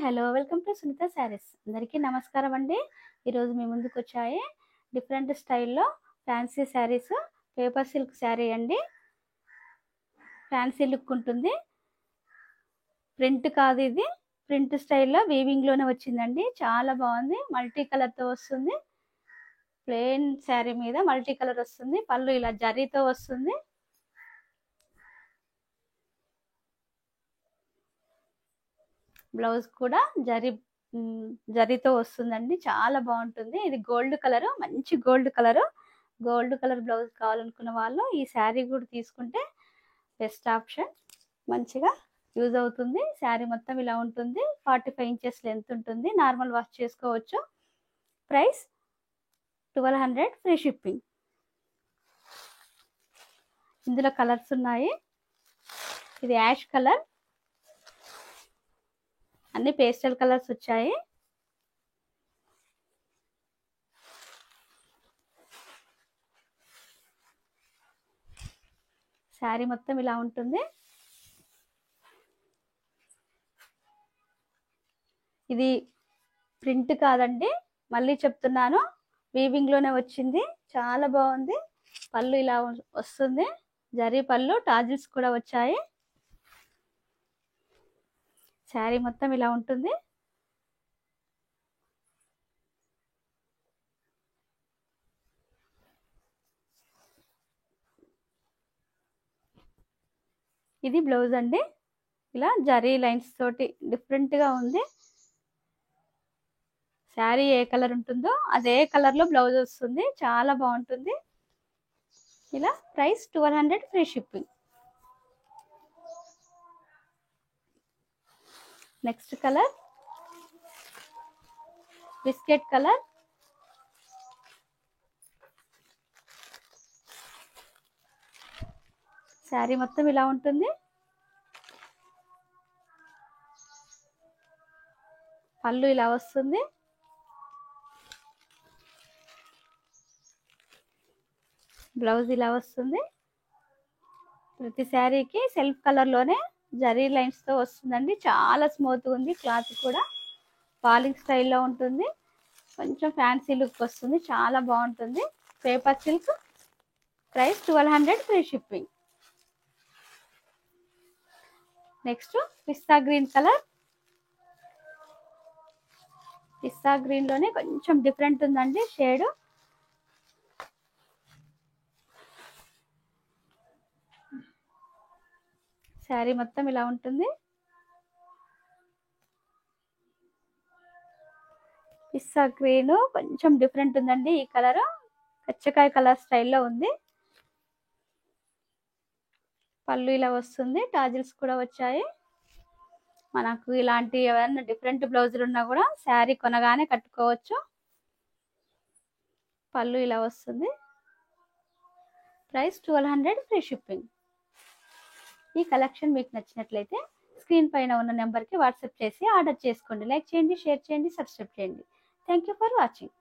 Hello welcome to Sunita Sarees. అందరికీ నమస్కారం అండి. ఈరోజు మీ ముందుకు వచ్చాయి డిఫరెంట్ స్టైల్లో fancy saris. Paper silk sari అండి. ఫ్యాన్సీ లుక్ ఉంటుంది. ప్రింట్ కాదు, ఇది ప్రింట్ స్టైల్లో వీవింగ్లోనే వచ్చిందండి. చాలా బాగుంది. మల్టీ కలర్తో వస్తుంది. ప్లెయిన్ శారీ మీద మల్టీ కలర్ వస్తుంది. పళ్ళు ఇలా జరీతో వస్తుంది. బ్లౌజ్ కూడా జరీతో వస్తుందండి. చాలా బాగుంటుంది. ఇది గోల్డ్ కలర్, మంచి గోల్డ్ కలర్ బ్లౌజ్ కావాలనుకున్న వాళ్ళు ఈ శారీ కూడా తీసుకుంటే బెస్ట్ ఆప్షన్. మంచిగా యూజ్ అవుతుంది. శారీ మొత్తం ఇలా ఉంటుంది. 45 ఇంచెస్ లెంత్ ఉంటుంది. నార్మల్ వాష్ చేసుకోవచ్చు. Price 1200, free shipping. ఇందులో కలర్స్ ఉన్నాయి. ఇది యాష్ కలర్, అన్ని పేస్టల్ కలర్స్ వచ్చాయి. శారీ మొత్తం ఇలా ఉంటుంది. ఇది ప్రింట్ కాదండి, మళ్ళీ చెప్తున్నాను, వీవింగ్ లోనే వచ్చింది. చాలా బాగుంది. పళ్ళు ఇలా వస్తుంది. జరీ పళ్ళు, టాజిల్స్ కూడా వచ్చాయి. శారీ మొత్తం ఇలా ఉంటుంది. ఇది బ్లౌజ్ అండి. ఇలా జరీ లైన్స్ తోటి డిఫరెంట్ గా ఉంది. శారీ ఏ కలర్ ఉంటుందో అదే కలర్ లో బ్లౌజ్ వస్తుంది. చాలా బాగుంటుంది. ఇలా price 1200, free shipping. Next colour biscuit colour. Sari మొత్తం ఇలా ఉంటుంది. పళ్ళు ఇలా వస్తుంది. బ్లౌజ్ ఇలా వస్తుంది. ప్రతి శారీకి సెల్ఫ్ కలర్ లోనే జరీ లైన్స్ తో వస్తుందండి. చాలా స్మూత్ ఉంది. క్లాత్ కూడా ఫాలింగ్ స్టైల్లో ఉంటుంది. కొంచెం ఫ్యాన్సీ లుక్ వస్తుంది. చాలా బాగుంటుంది. Paper silk. Price 1200, free shipping. Next pista green colour. Pista green లోనే కొంచెం డిఫరెంట్ ఉందండి షేడ్. శారీ మొత్తం ఇలా ఉంటుంది. పిస్తా గ్రీన్ కొంచెం డిఫరెంట్ ఉందండి. ఈ కలర్ కచ్చకాయ కలర్ స్టైల్లో ఉంది. పళ్ళు ఇలా వస్తుంది. టాజిల్స్ కూడా వచ్చాయి. మనకు ఇలాంటి ఏమైనా డిఫరెంట్ బ్లౌజులు ఉన్నా కూడా శారీ కొనగానే కట్టుకోవచ్చు. పళ్ళు ఇలా వస్తుంది. Price 1200, free shipping. ఈ కలెక్షన్ మీకు నచ్చినట్లయితే స్క్రీన్ పైన ఉన్న నెంబర్కి వాట్సాప్ చేసి ఆర్డర్ చేసుకోండి. లైక్ చేయండి, షేర్ చేయండి, సబ్స్క్రైబ్ చేయండి. Thank you for watching.